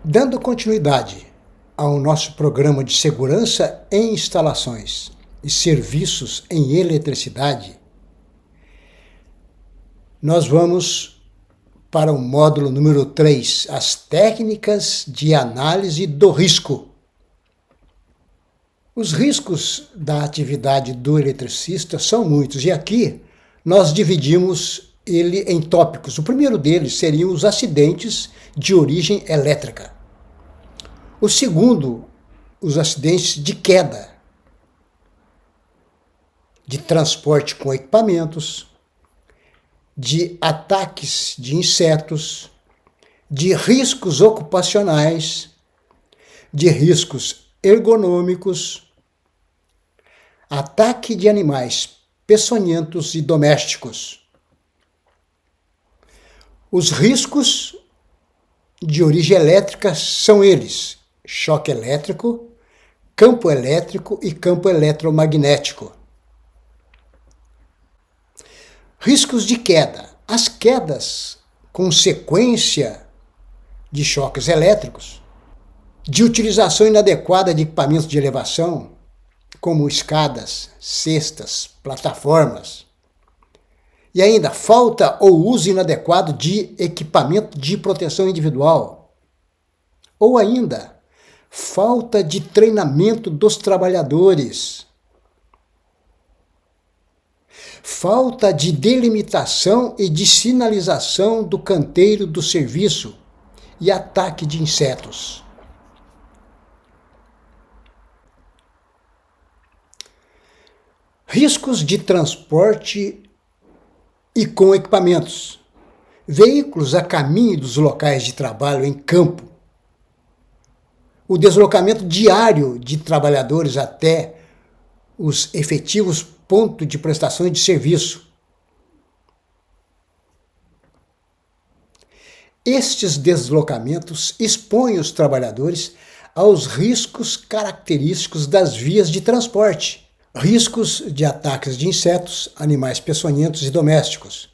Dando continuidade ao nosso programa de segurança em instalações e serviços em eletricidade, nós vamos para o módulo número 3, as técnicas de análise do risco. Os riscos da atividade do eletricista são muitos e aqui nós dividimos ele em tópicos. O primeiro deles seriam os acidentes de origem elétrica. O segundo, os acidentes de queda, de transporte com equipamentos, de ataques de insetos, de riscos ocupacionais, de riscos ergonômicos, ataque de animais peçonhentos e domésticos. Os riscos de origem elétrica são eles: choque elétrico, campo elétrico e campo eletromagnético. Riscos de queda. As quedas com sequência de choques elétricos, de utilização inadequada de equipamentos de elevação, como escadas, cestas, plataformas, e ainda falta ou uso inadequado de equipamento de proteção individual, ou ainda falta de treinamento dos trabalhadores, falta de delimitação e de sinalização do canteiro do serviço e ataque de insetos. Riscos de transporte e com equipamentos. Veículos a caminho dos locais de trabalho em campo. O deslocamento diário de trabalhadores até os efetivos pontos de prestação de serviço. Estes deslocamentos expõem os trabalhadores aos riscos característicos das vias de transporte. Riscos de ataques de insetos, animais peçonhentos e domésticos.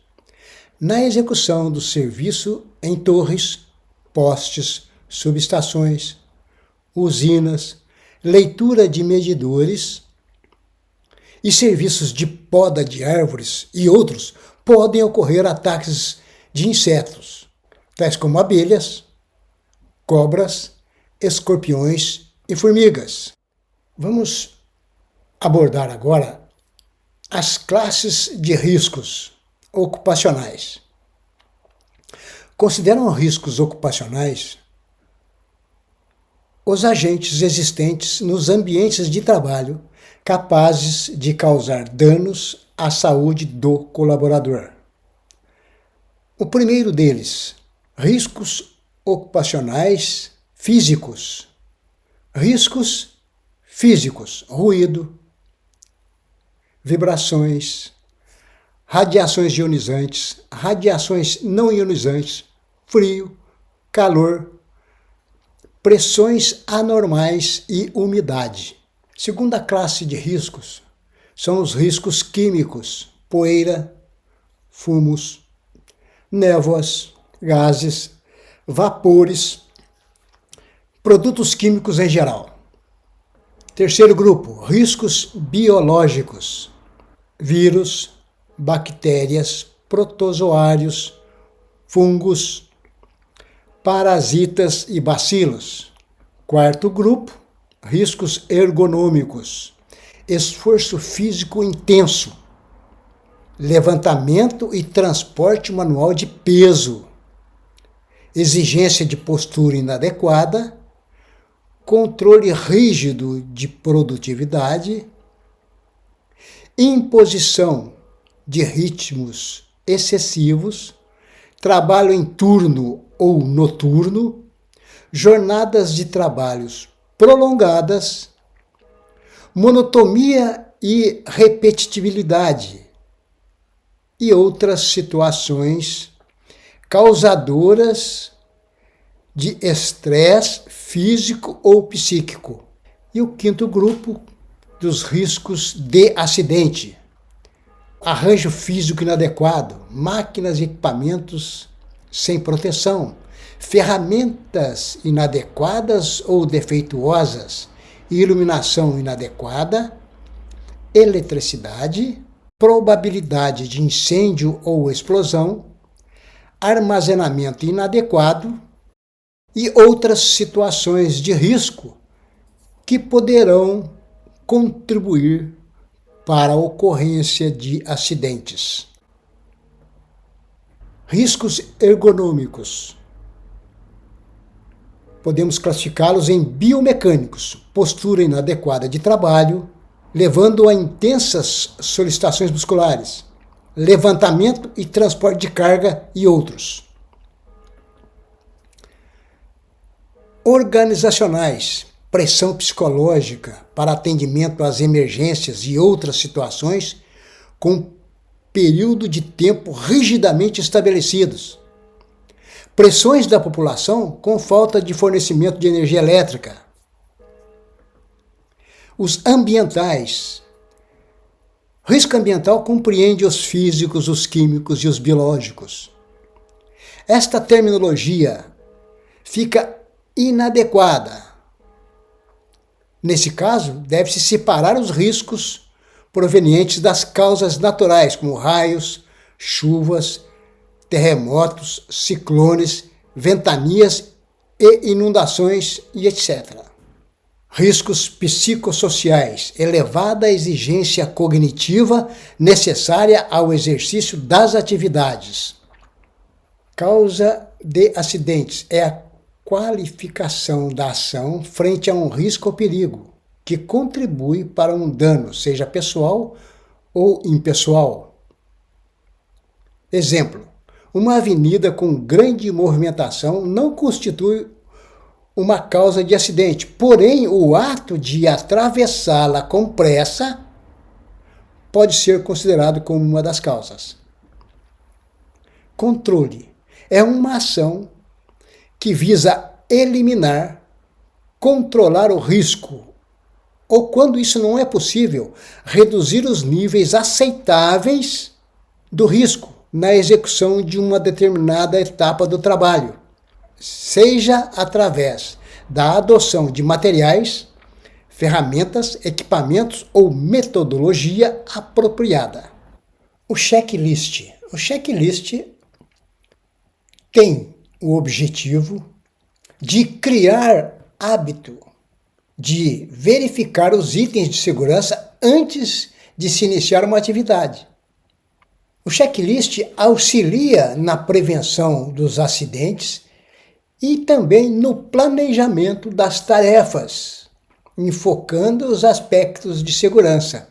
Na execução do serviço em torres, postes, subestações, usinas, leitura de medidores e serviços de poda de árvores e outros, podem ocorrer ataques de insetos, tais como abelhas, cobras, escorpiões e formigas. Vamos abordar agora as classes de riscos ocupacionais. Consideram riscos ocupacionais os agentes existentes nos ambientes de trabalho capazes de causar danos à saúde do colaborador. O primeiro deles, riscos ocupacionais físicos. Riscos físicos, ruído, vibrações, radiações ionizantes, radiações não ionizantes, frio, calor, pressões anormais e umidade. Segunda classe de riscos são os riscos químicos, poeira, fumos, névoas, gases, vapores, produtos químicos em geral. Terceiro grupo, riscos biológicos, vírus, bactérias, protozoários, fungos, parasitas e bacilos. Quarto grupo, riscos ergonômicos, esforço físico intenso, levantamento e transporte manual de peso, exigência de postura inadequada, controle rígido de produtividade, imposição de ritmos excessivos, trabalho em turno ou noturno, jornadas de trabalhos prolongadas, monotonia e repetitividade e outras situações causadoras de estresse físico ou psíquico. E o quinto grupo, dos riscos de acidente. Arranjo físico inadequado, máquinas e equipamentos sem proteção, ferramentas inadequadas ou defeituosas, iluminação inadequada, eletricidade, probabilidade de incêndio ou explosão, armazenamento inadequado e outras situações de risco que poderão contribuir para a ocorrência de acidentes. Riscos ergonômicos. Podemos classificá-los em biomecânicos, postura inadequada de trabalho, levando a intensas solicitações musculares, levantamento e transporte de carga e outros. Organizacionais, pressão psicológica para atendimento às emergências e outras situações com período de tempo rigidamente estabelecidos. Pressões da população com falta de fornecimento de energia elétrica. Os ambientais. Risco ambiental compreende os físicos, os químicos e os biológicos. Esta terminologia fica inadequada. Nesse caso, deve-se separar os riscos provenientes das causas naturais, como raios, chuvas, terremotos, ciclones, ventanias e inundações e etc. Riscos psicossociais, elevada exigência cognitiva necessária ao exercício das atividades. Causa de acidentes é a qualificação da ação frente a um risco ou perigo, que contribui para um dano, seja pessoal ou impessoal. Exemplo: uma avenida com grande movimentação não constitui uma causa de acidente, porém o ato de atravessá-la com pressa pode ser considerado como uma das causas. Controle é uma ação que visa eliminar, controlar o risco, ou quando isso não é possível, reduzir os níveis aceitáveis do risco na execução de uma determinada etapa do trabalho, seja através da adoção de materiais, ferramentas, equipamentos ou metodologia apropriada. O checklist. O checklist tem o objetivo de criar hábito de verificar os itens de segurança antes de se iniciar uma atividade. O checklist auxilia na prevenção dos acidentes e também no planejamento das tarefas, enfocando os aspectos de segurança.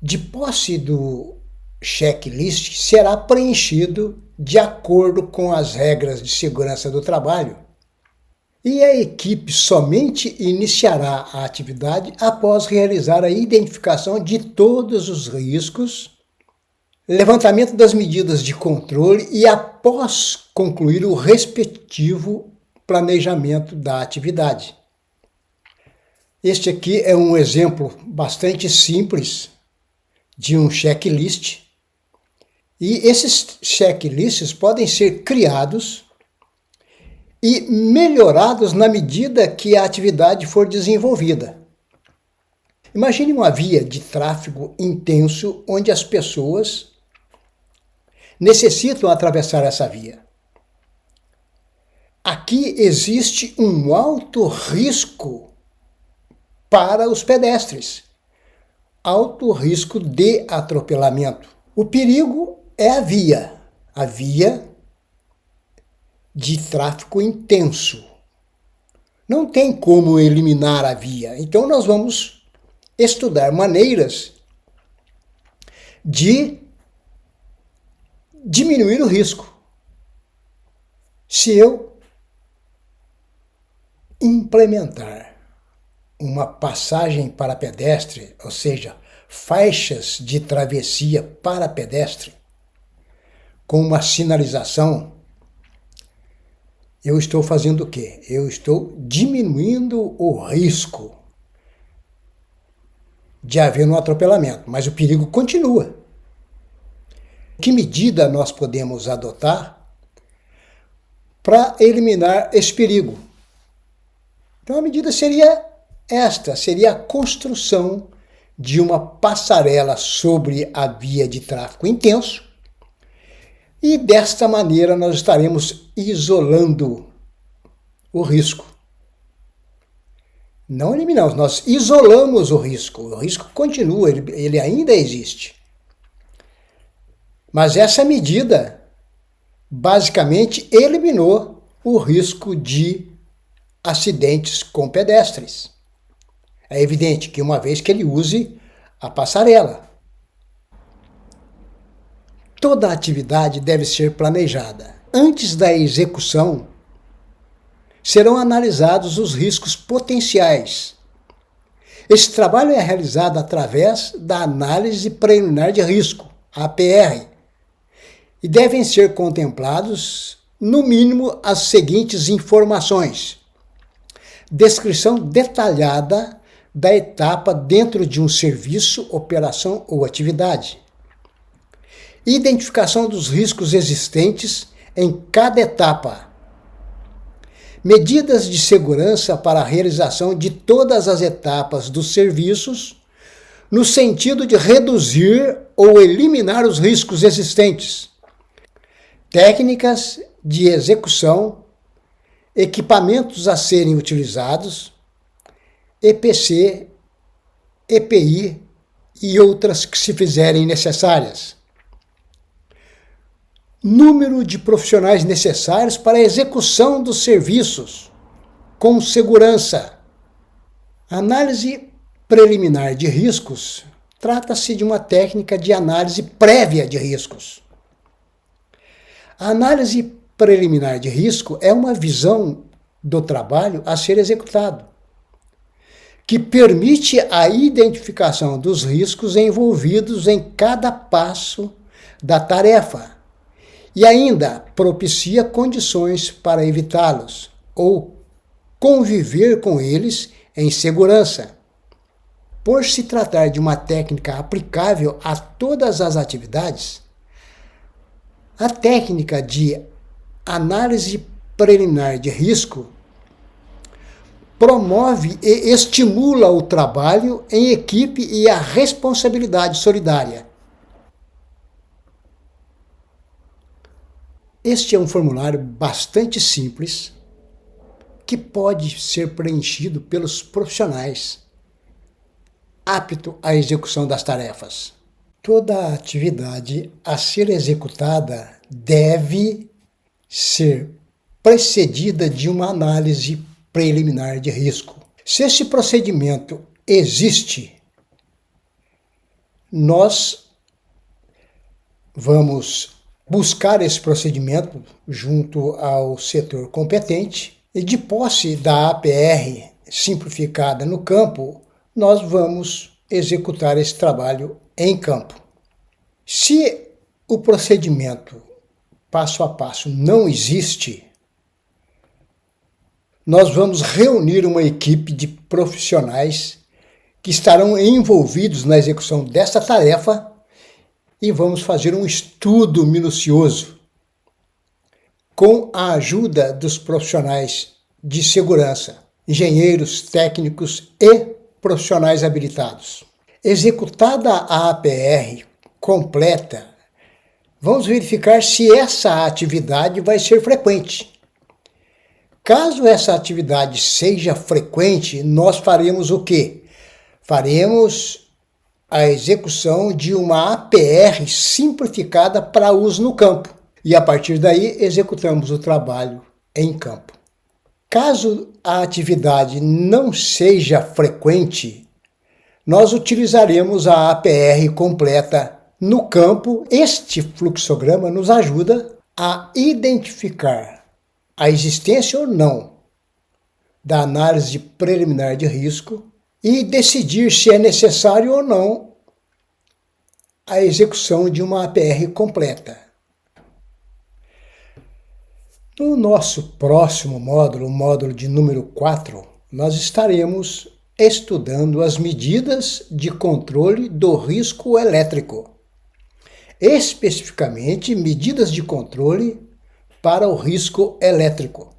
De posse do checklist, será preenchido de acordo com as regras de segurança do trabalho e a equipe somente iniciará a atividade após realizar a identificação de todos os riscos, levantamento das medidas de controle e após concluir o respectivo planejamento da atividade. Este aqui é um exemplo bastante simples de um checklist, e esses checklists podem ser criados e melhorados na medida que a atividade for desenvolvida. Imagine uma via de tráfego intenso onde as pessoas necessitam atravessar essa via. Aqui existe um alto risco para os pedestres, alto risco de atropelamento. O perigo é a via de tráfego intenso. Não tem como eliminar a via, então nós vamos estudar maneiras de diminuir o risco. Se eu implementar uma passagem para pedestre, ou seja, faixas de travessia para pedestre, com uma sinalização, eu estou fazendo o quê? Eu estou diminuindo o risco de haver um atropelamento, mas o perigo continua. Que medida nós podemos adotar para eliminar esse perigo. Então a medida seria esta, seria a construção de uma passarela sobre a via de tráfego intenso, e desta maneira nós estaremos isolando o risco. Não eliminamos, nós isolamos o risco continua, ele ainda existe. Mas essa medida basicamente eliminou o risco de acidentes com pedestres. É evidente que uma vez que ele use a passarela. Toda atividade deve ser planejada. Antes da execução, serão analisados os riscos potenciais. Esse trabalho é realizado através da análise preliminar de risco, APR, e devem ser contemplados, no mínimo, as seguintes informações: descrição detalhada da etapa dentro de um serviço, operação ou atividade, identificação dos riscos existentes em cada etapa, medidas de segurança para a realização de todas as etapas dos serviços, no sentido de reduzir ou eliminar os riscos existentes, técnicas de execução, equipamentos a serem utilizados, EPC, EPI e outras que se fizerem necessárias. Número de profissionais necessários para a execução dos serviços com segurança. Análise preliminar de riscos trata-se de uma técnica de análise prévia de riscos. A análise preliminar de risco é uma visão do trabalho a ser executado, que permite a identificação dos riscos envolvidos em cada passo da tarefa e ainda propicia condições para evitá-los ou conviver com eles em segurança. Por se tratar de uma técnica aplicável a todas as atividades, a técnica de análise preliminar de risco promove e estimula o trabalho em equipe e a responsabilidade solidária. Este é um formulário bastante simples que pode ser preenchido pelos profissionais apto à execução das tarefas. Toda atividade a ser executada deve ser precedida de uma análise preliminar de risco. Se esse procedimento existe, nós vamos buscar esse procedimento junto ao setor competente e, de posse da APR simplificada no campo, nós vamos executar esse trabalho em campo. Se o procedimento passo a passo não existe, nós vamos reunir uma equipe de profissionais que estarão envolvidos na execução desta tarefa e vamos fazer um estudo minucioso com a ajuda dos profissionais de segurança, engenheiros, técnicos e profissionais habilitados. Executada a APR completa, vamos verificar se essa atividade vai ser frequente. Caso essa atividade seja frequente, nós faremos o quê? Faremos a execução de uma APR simplificada para uso no campo. E a partir daí executamos o trabalho em campo. Caso a atividade não seja frequente, nós utilizaremos a APR completa no campo. Este fluxograma nos ajuda a identificar a existência ou não da análise preliminar de risco e decidir se é necessário ou não a execução de uma APR completa. No nosso próximo módulo, o módulo de número 4, nós estaremos estudando as medidas de controle do risco elétrico. Especificamente, medidas de controle para o risco elétrico.